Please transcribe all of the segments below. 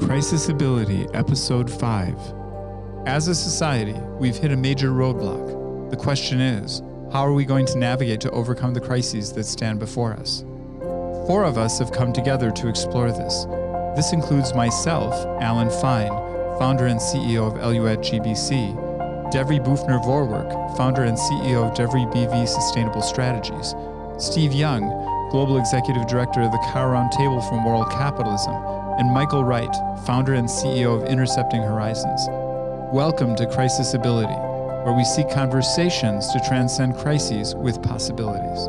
crisisIbility, Episode 5. As a society, we've hit a major roadblock. The question is, how are we going to navigate to overcome the crises that stand before us? 4 of us have come together to explore this. This includes myself, Alan Fine, founder and CEO of Elluette GBC, Devry Boughner Vorwerk, founder and CEO of Devry BV Sustainable Strategies, Steve Young, Global Executive Director of the Cow Roundtable for Moral Capitalism, and Michael Wright, founder and CEO of Intercepting Horizons. Welcome to crisisIbility, where we seek conversations to transcend crises with possibilities.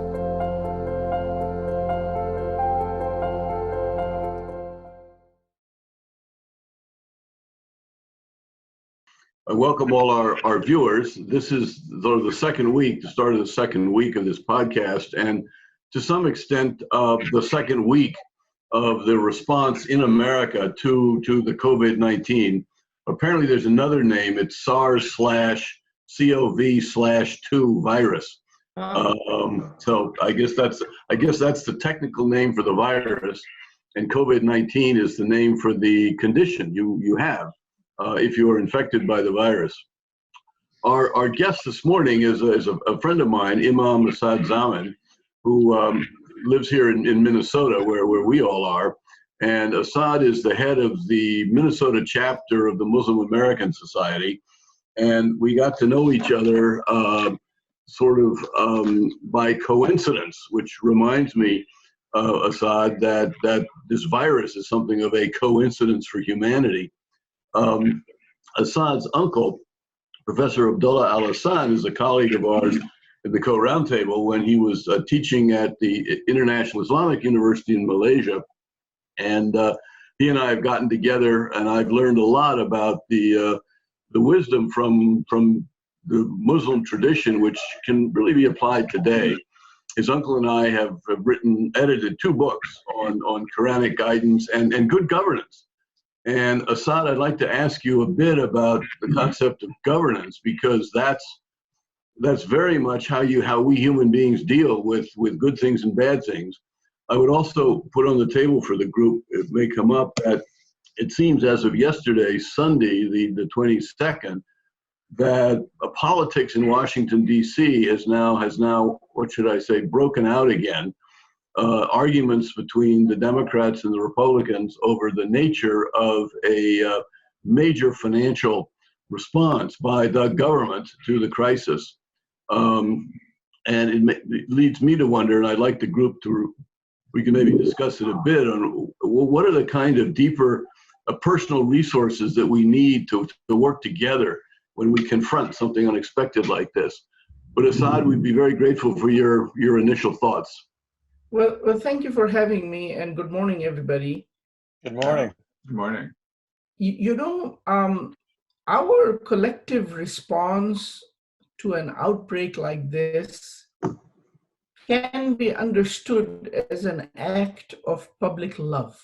I welcome all our viewers. This is the second week, the start of the second week of this podcast, and to some extent, the second week of the response in America to the COVID-19. Apparently, there's another name. It's SARS/CoV/2 virus. So I guess that's the technical name for the virus, and COVID-19 is the name for the condition you have if you are infected by the virus. Our guest this morning is a friend of mine, Imam Asad Zaman, who lives here in Minnesota, where we all are. And Asad is the head of the Minnesota chapter of the Muslim American Society. And we got to know each other by coincidence, which reminds me, Asad, that this virus is something of a coincidence for humanity. Assad's uncle, Professor Abdullah Al-Hassan, is a colleague of ours at the Co-Roundtable when he was teaching at the International Islamic University in Malaysia. And he and I have gotten together, and I've learned a lot about the wisdom from the Muslim tradition, which can really be applied today. His uncle and I have edited 2 books on Quranic guidance and good governance. And Asad, I'd like to ask you a bit about the concept of governance, because that's very much how we human beings deal with good things and bad things. I would also put on the table for the group, it may come up, that it seems as of yesterday, Sunday, the 22nd, that politics in Washington, D.C. has now, what should I say, broken out again. Arguments between the Democrats and the Republicans over the nature of a major financial response by the government to the crisis. And it leads me to wonder, and I'd like the group we can maybe discuss it a bit on what are the kind of deeper personal resources that we need to work together when we confront something unexpected like this. But Asad, we'd be very grateful for your initial thoughts. Well, thank you for having me, and good morning, everybody. Good morning. Good morning. Our collective response to an outbreak like this can be understood as an act of public love.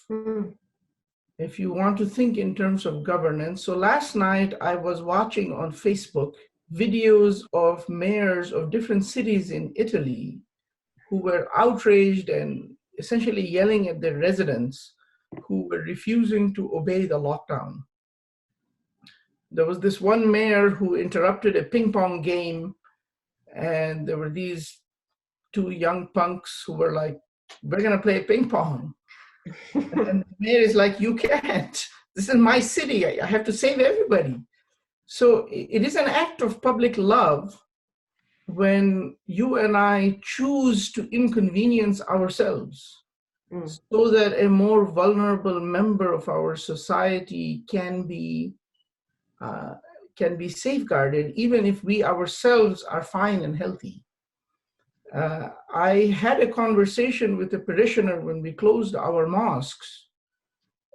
If you want to think in terms of governance. So last night I was watching on Facebook videos of mayors of different cities in Italy who were outraged and essentially yelling at their residents who were refusing to obey the lockdown. There was this one mayor who interrupted a ping pong game, and there were these 2 young punks who were like, "We're gonna play ping pong." And the mayor is like, "You can't. This is my city. I have to save everybody." So it is an act of public love when you and I choose to inconvenience ourselves so that a more vulnerable member of our society can be safeguarded, even if we ourselves are fine and healthy. I had a conversation with a parishioner when we closed our mosques,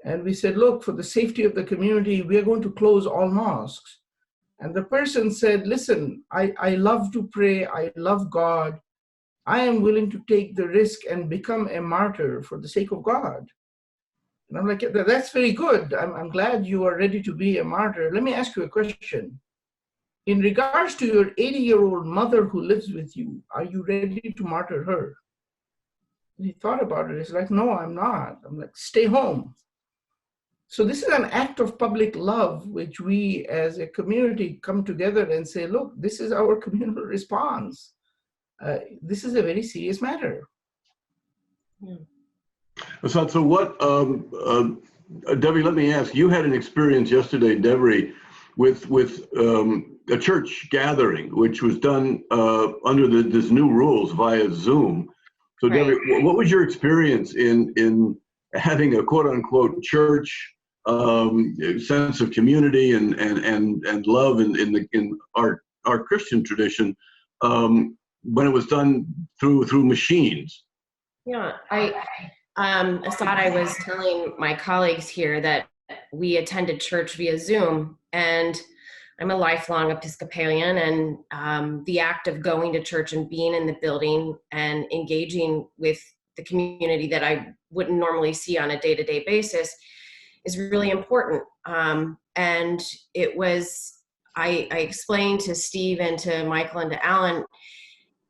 and we said, "Look, for the safety of the community, we are going to close all mosques." And the person said, "Listen, I love to pray, I love God. I am willing to take the risk and become a martyr for the sake of God." And I'm like, "That's very good. I'm glad you are ready to be a martyr. Let me ask you a question. In regards to your 80-year-old mother who lives with you, are you ready to martyr her?" And he thought about it. He's like, "No, I'm not." I'm like, "Stay home." So this is an act of public love, which we as a community come together and say, look, this is our communal response. This is a very serious matter. Yeah. So what, Devry, let me ask, you had an experience yesterday, Devry, with a church gathering, which was done under this new rules via Zoom. So Right. Devry, what was your experience in having a quote unquote church sense of community and love in our Christian tradition when it was done through machines? Yeah, Asad, I was telling my colleagues here that we attended church via Zoom, and I'm a lifelong Episcopalian, and the act of going to church and being in the building and engaging with the community that I wouldn't normally see on a day-to-day basis is really important. And it was, I explained to Steve and to Michael and to Alan,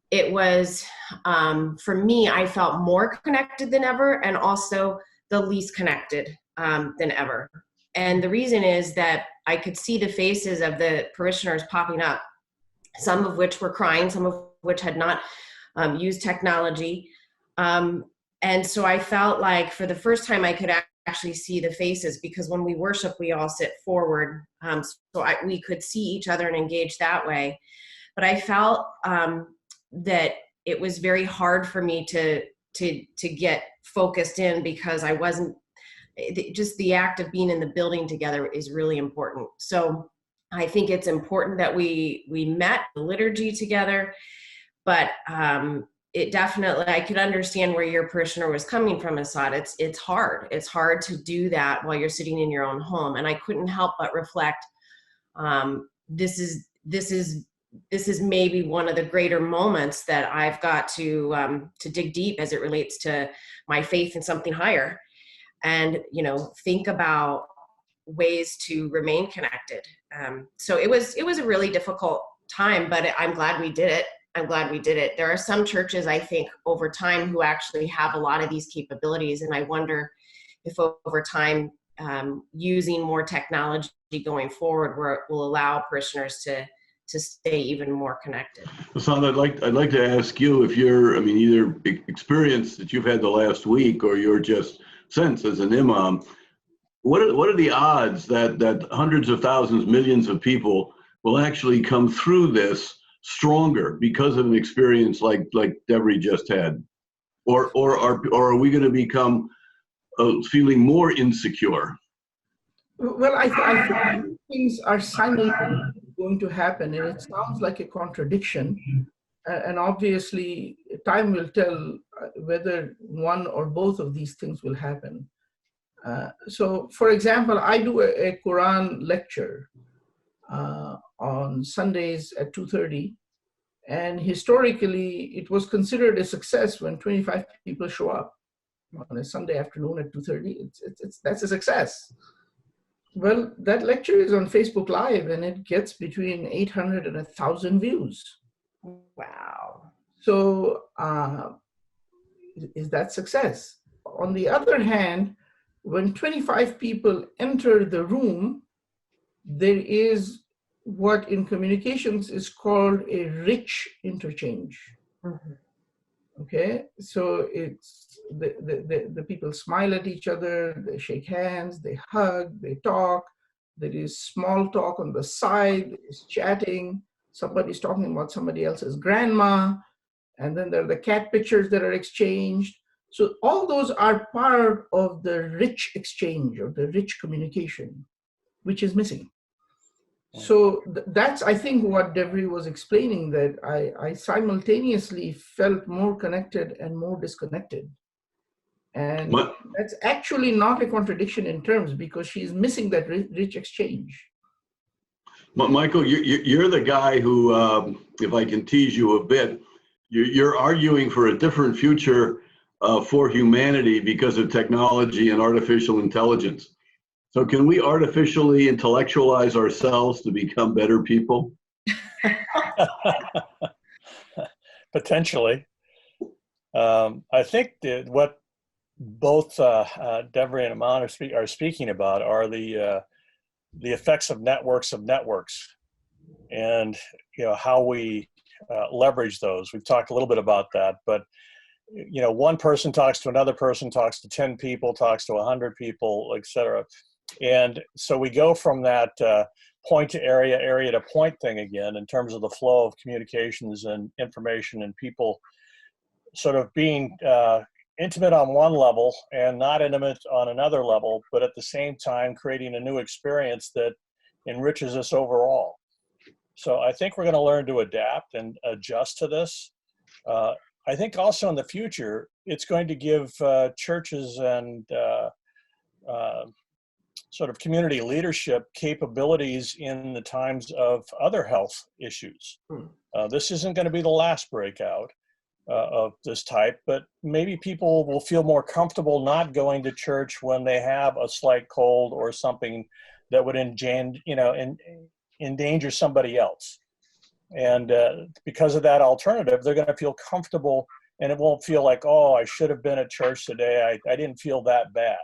it was, for me, I felt more connected than ever, and also the least connected than ever. And the reason is that I could see the faces of the parishioners popping up, some of which were crying, some of which had not used technology. And so I felt like for the first time I could actually see the faces, because when we worship, we all sit forward. We could see each other and engage that way. But I felt that it was very hard for me to get focused in, because I wasn't, just the act of being in the building together is really important. So I think it's important that we met the liturgy together, but it definitely, I could understand where your parishioner was coming from, Asad. It's hard. It's hard to do that while you're sitting in your own home. And I couldn't help but reflect, this is maybe one of the greater moments that I've got to dig deep as it relates to my faith in something higher, and think about ways to remain connected. So it was a really difficult time, but I'm glad we did it. There are some churches, I think, over time who actually have a lot of these capabilities, and I wonder if over time, using more technology going forward, will allow parishioners to stay even more connected. Hassan, I'd like to ask you if either experience that you've had the last week or your just sense as an imam, what are the odds that hundreds of thousands, millions of people will actually come through this stronger because of an experience like Devry just had, or are we going to become feeling more insecure? Well, I think things are simultaneously going to happen, and it sounds like a contradiction. And obviously, time will tell whether one or both of these things will happen. So, for example, I do a Quran lecture on Sundays at 2:30, and historically, it was considered a success when 25 people show up on a Sunday afternoon at 2:30. That's a success. Well, that lecture is on Facebook Live, and it gets between 800 and 1,000 views. Wow. So is that success? On the other hand, when 25 people enter the room, there is what in communications is called a rich interchange. Mm-hmm. Okay, so it's the people smile at each other, they shake hands, they hug, they talk. There is small talk on the side, there's chatting. Somebody's talking about somebody else's grandma, and then there are the cat pictures that are exchanged. So all those are part of the rich exchange or the rich communication, which is missing. So that's, I think, what Devry was explaining, that I simultaneously felt more connected and more disconnected. And that's actually not a contradiction in terms, because she's missing that rich exchange. Michael, you're the guy who, if I can tease you a bit, you're arguing for a different future for humanity because of technology and artificial intelligence. So can we artificially intellectualize ourselves to become better people? Potentially. I think that what both Devry and Imam are speaking about are the effects of networks, and how we leverage those. We've talked a little bit about that, but one person talks to another person, talks to 10 people, talks to 100 people, etc. And so we go from that point to area to point thing again in terms of the flow of communications and information and people sort of being intimate on one level and not intimate on another level, but at the same time creating a new experience that enriches us overall. So I think we're going to learn to adapt and adjust to this. I think also in the future, it's going to give churches and sort of community leadership capabilities in the times of other health issues. This isn't going to be the last breakout of this type, but maybe people will feel more comfortable not going to church when they have a slight cold or something that would endanger somebody else. And because of that alternative, they're going to feel comfortable, and it won't feel like, oh, I should have been at church today. I didn't feel that bad.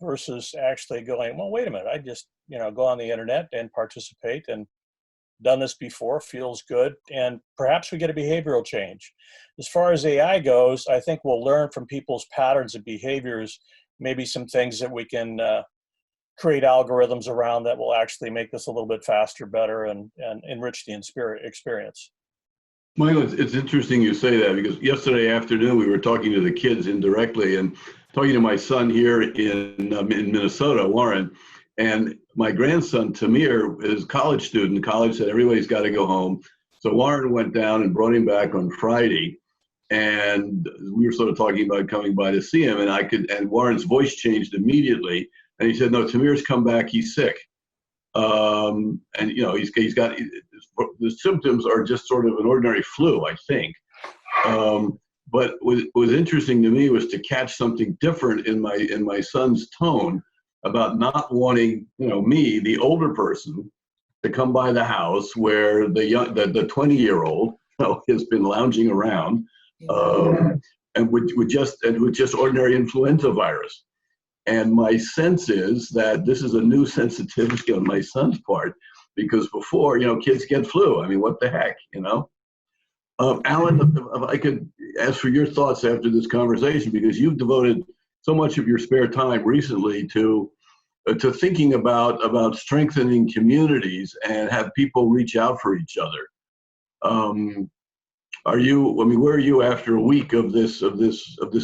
Versus actually going, well, wait a minute, I just, go on the internet and participate and done this before, feels good. And perhaps we get a behavioral change. As far as AI goes, I think we'll learn from people's patterns and behaviors, maybe some things that we can create algorithms around that will actually make this a little bit faster, better, and enrich the experience. Michael, it's interesting you say that, because yesterday afternoon we were talking to the kids indirectly and talking to my son here in Minnesota, Warren, and my grandson, Tamir, is a college student. College said everybody's got to go home. So Warren went down and brought him back on Friday, and we were sort of talking about coming by to see him, and Warren's voice changed immediately, and he said, no, Tamir's come back, he's sick. And he's got, the symptoms are just sort of an ordinary flu, I think. But what was interesting to me was to catch something different in my son's tone about not wanting, me, the older person, to come by the house where the 20-year-old has been lounging around and with just ordinary influenza virus. And my sense is that this is a new sensitivity on my son's part, because before, kids get flu. I mean, what the heck, Alan, if I could ask for your thoughts after this conversation, because you've devoted so much of your spare time recently to thinking about strengthening communities and have people reach out for each other. Where are you after a week of this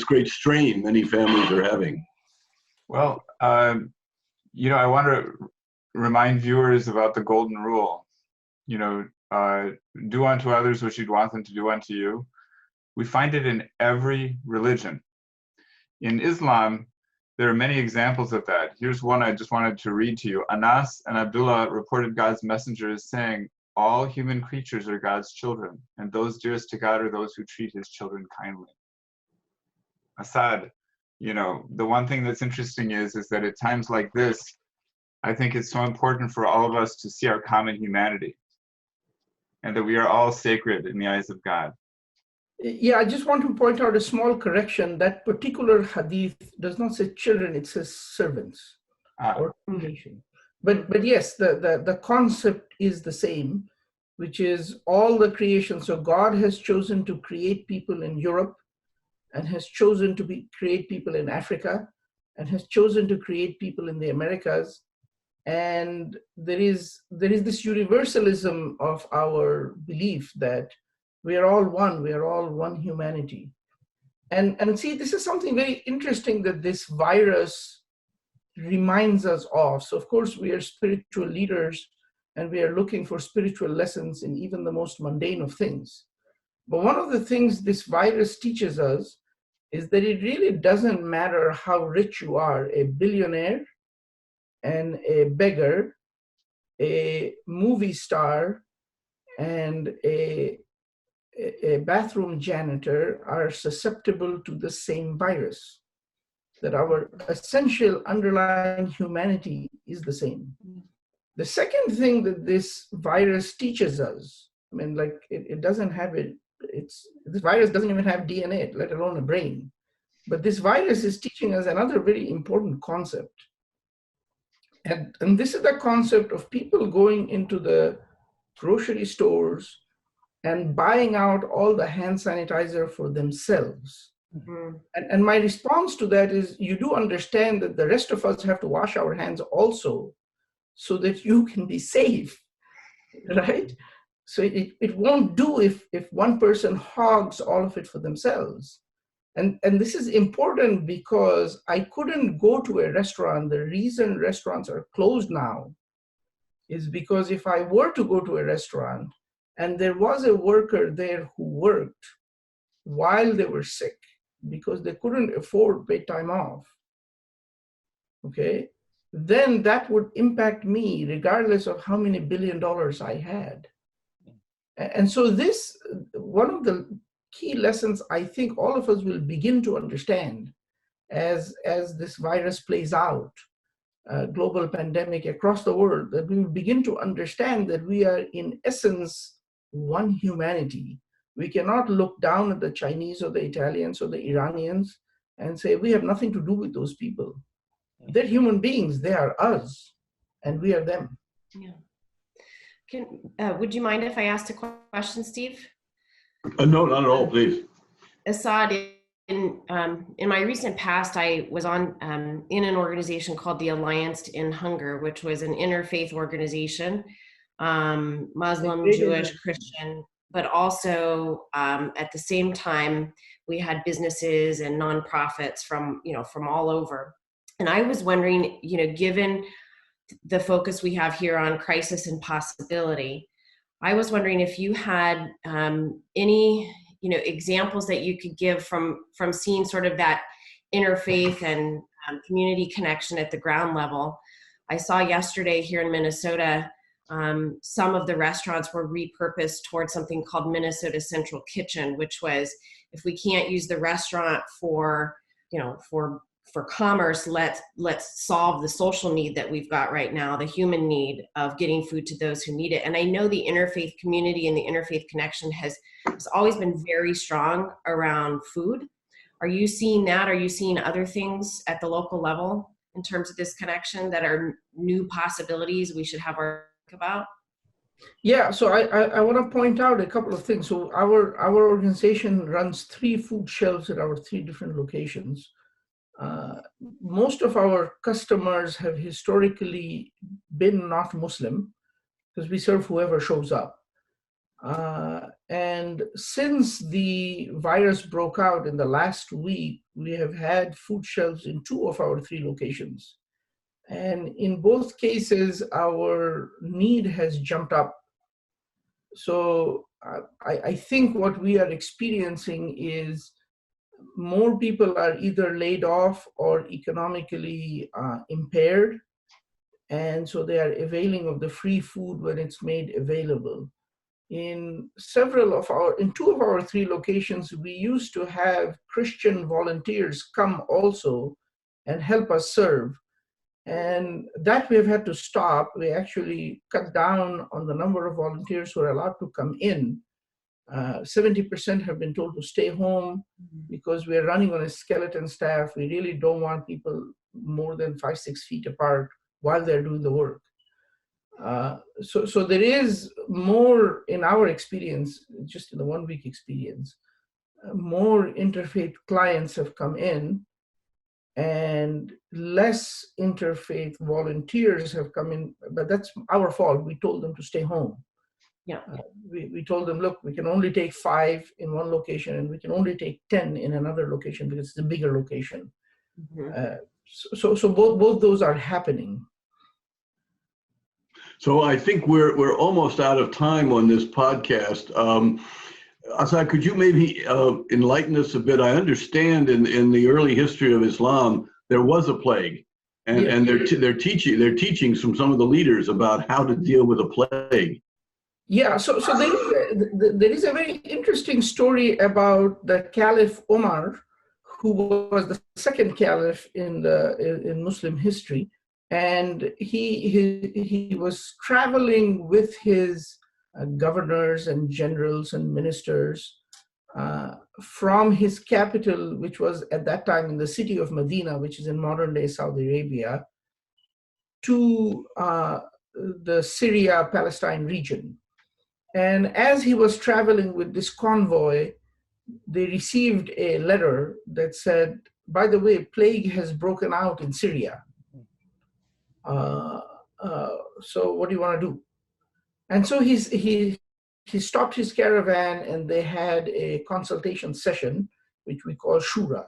great strain many families are having? Well, I want to remind viewers about the golden rule. Do unto others what you'd want them to do unto you. We find it in every religion. In Islam, there are many examples of that. Here's one I just wanted to read to you. Anas and Abdullah reported God's messenger as saying, all human creatures are God's children, and those dearest to God are those who treat his children kindly. Asad, the one thing that's interesting is that at times like this, I think it's so important for all of us to see our common humanity and that we are all sacred in the eyes of God. Yeah, I just want to point out a small correction. That particular hadith does not say children, it says servants or creation. But yes, the concept is the same, which is all the creation. So God has chosen to create people in Europe, and has chosen to create people in Africa, and has chosen to create people in the Americas. And there is this universalism of our belief that we are all one humanity. And see, this is something very interesting that this virus reminds us of. So of course we are spiritual leaders, and we are looking for spiritual lessons in even the most mundane of things. But one of the things this virus teaches us is that it really doesn't matter how rich you are, a billionaire and a beggar, a movie star and a bathroom janitor are susceptible to the same virus, that our essential underlying humanity is the same. The second thing that this virus teaches us, it doesn't have this virus doesn't even have DNA, let alone a brain. But this virus is teaching us another very important concept. And this is the concept of people going into the grocery stores and buying out all the hand sanitizer for themselves. Mm-hmm. And my response to that is, you do understand that the rest of us have to wash our hands also so that you can be safe, right? So it won't do if one person hogs all of it for themselves. And this is important because I couldn't go to a restaurant. The reason restaurants are closed now is because if I were to go to a restaurant and there was a worker there who worked while they were sick because they couldn't afford paid time off, okay, then that would impact me regardless of how many $1 billion I had. And so this, one of the key lessons I think all of us will begin to understand as this virus plays out, global pandemic across the world, that we will begin to understand that we are in essence one humanity. We cannot look down at the Chinese or the Italians or the Iranians and say we have nothing to do with those people. They're human beings, they are us, and we are them. Yeah. Would you mind if I asked a question, Steve? No, not at all, please. Asad, in my recent past, I was on in an organization called the Alliance to End Hunger, which was an interfaith organization, Muslim, Jewish, Christian, but also at the same time, we had businesses and nonprofits from all over. And I was wondering, given the focus we have here on crisis and possibility, I was wondering if you had any examples that you could give from seeing sort of that interfaith and community connection at the ground level. I saw yesterday here in Minnesota, some of the restaurants were repurposed towards something called Minnesota Central Kitchen, which was, if we can't use the restaurant for commerce, let's solve the social need that we've got right now, the human need of getting food to those who need it. And I know the interfaith community and the interfaith connection has always been very strong around food. Are you seeing that? Are you seeing other things at the local level in terms of this connection that are new possibilities we should have our think about? Yeah, so I want to point out a couple of things. So our organization runs 3 food shelves at our 3 different locations. Most of our customers have historically been not Muslim because we serve whoever shows up. And since the virus broke out in the last week, we have had food shelves in 2 of our 3 locations. And in both cases, our need has jumped up. So I think what we are experiencing is more people are either laid off or economically impaired. And so they are availing of the free food when it's made available. In 2 of our 3 locations, we used to have Christian volunteers come also and help us serve. And that we have had to stop. We actually cut down on the number of volunteers who are allowed to come in. 70% have been told to stay home because we are running on a skeleton staff. We really don't want people more than 5-6 feet apart while they're doing the work. So there is more, in our experience, just in the 1-week experience, more interfaith clients have come in and less interfaith volunteers have come in, but that's our fault. We told them to stay home. Yeah. We told them, look, we can only take 5 in one location and we can only take 10 in another location because it's a bigger location. Mm-hmm. So both those are happening. So I think we're almost out of time on this podcast. Asad, could you maybe enlighten us a bit? I understand in the early history of Islam there was a plague, and they're teaching from some of the leaders about how to deal with a plague. Yeah, so there is a very interesting story about the Caliph Omar, who was the second caliph in Muslim history, and he was traveling with his governors and generals and ministers from his capital, which was at that time in the city of Medina, which is in modern-day Saudi Arabia, to the Syria-Palestine region. And as he was traveling with this convoy, they received a letter that said, by the way, plague has broken out in Syria. So what do you want to do? And so he stopped his caravan, and they had a consultation session, which we call Shura.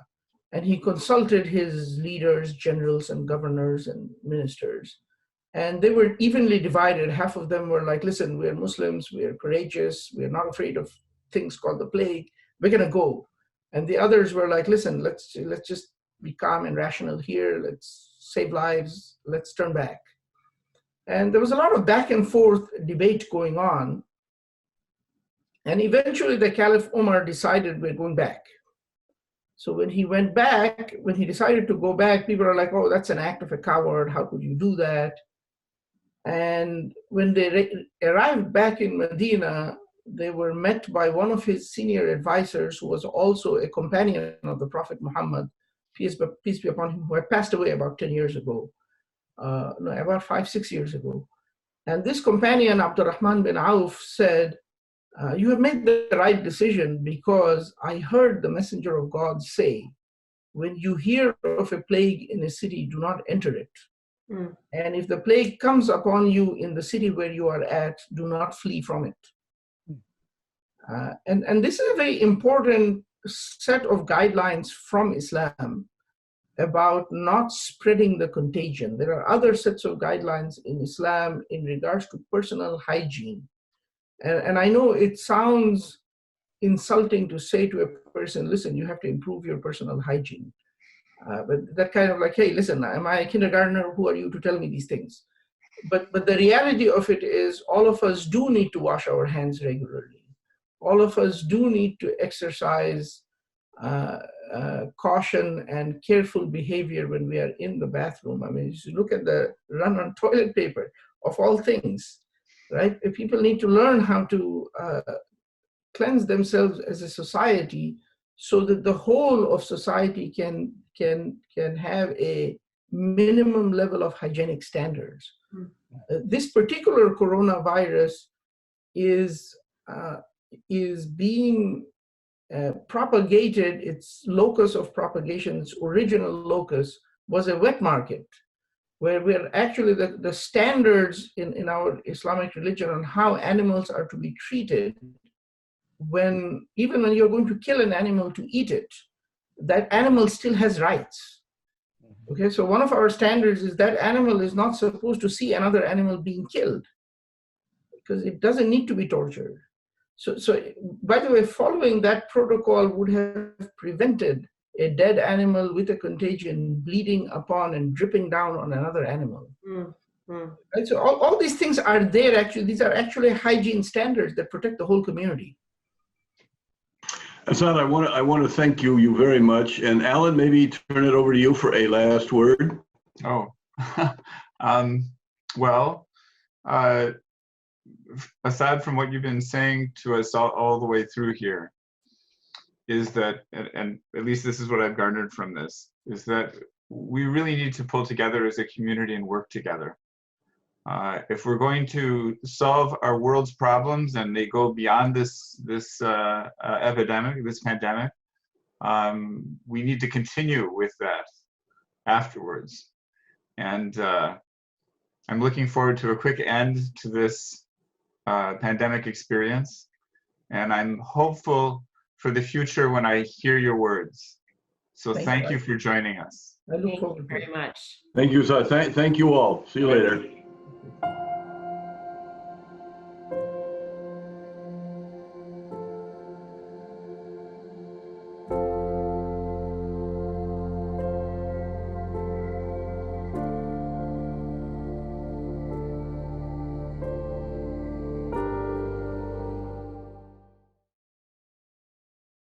And he consulted his leaders, generals and governors and ministers. And they were evenly divided. Half of them were like, listen, we're Muslims, we're courageous, we're not afraid of things called the plague, we're gonna go. And the others were like, listen, let's just be calm and rational here, let's save lives, let's turn back. And there was a lot of back and forth debate going on. And eventually the Caliph Umar decided we're going back. So when he went back, when he decided to go back, people are like, oh, that's an act of a coward, how could you do that? And when they arrived back in Medina, they were met by one of his senior advisors, who was also a companion of the Prophet Muhammad, peace be upon him, who had passed away about 10 years ago, about 5-6 years ago. And this companion, Abdurrahman bin Auf, said, you have made the right decision, because I heard the messenger of God say, when you hear of a plague in a city, do not enter it. Mm. And if the plague comes upon you in the city where you are at, do not flee from it. And this is a very important set of guidelines from Islam about not spreading the contagion. There are other sets of guidelines in Islam in regards to personal hygiene. And I know it sounds insulting to say to a person, listen, you have to improve your personal hygiene. But that kind of like, hey, listen, am I a kindergartner? Who are you to tell me these things? But the reality of it is, all of us do need to wash our hands regularly. All of us do need to exercise caution and careful behavior when we are in the bathroom. I mean, you look at the run on toilet paper, of all things, right? People need to learn how to cleanse themselves as a society, so that the whole of society can have a minimum level of hygienic standards. This particular coronavirus is being propagated. Its locus of propagation, its original locus, was a wet market, where we're actually the standards in our Islamic religion on how animals are to be treated, even when you're going to kill an animal to eat it, that animal still has rights. Okay, so one of our standards is that animal is not supposed to see another animal being killed, because it doesn't need to be tortured. So by the way, following that protocol would have prevented a dead animal with a contagion bleeding upon and dripping down on another animal. Right? So all these things are there. Actually, these are actually hygiene standards that protect the whole community. Asad, I want to thank you very much. And Alan, maybe turn it over to you for a last word. Oh, well, aside from what you've been saying to us all the way through here, is that, and at least this is what I've garnered from this, is that we really need to pull together as a community and work together. If we're going to solve our world's problems, and they go beyond this epidemic, this pandemic, we need to continue with that afterwards. And I'm looking forward to a quick end to this pandemic experience. And I'm hopeful for the future when I hear your words. So thank you for joining us. I look forward very much. Thank you, Asad. Thank you all. See you later.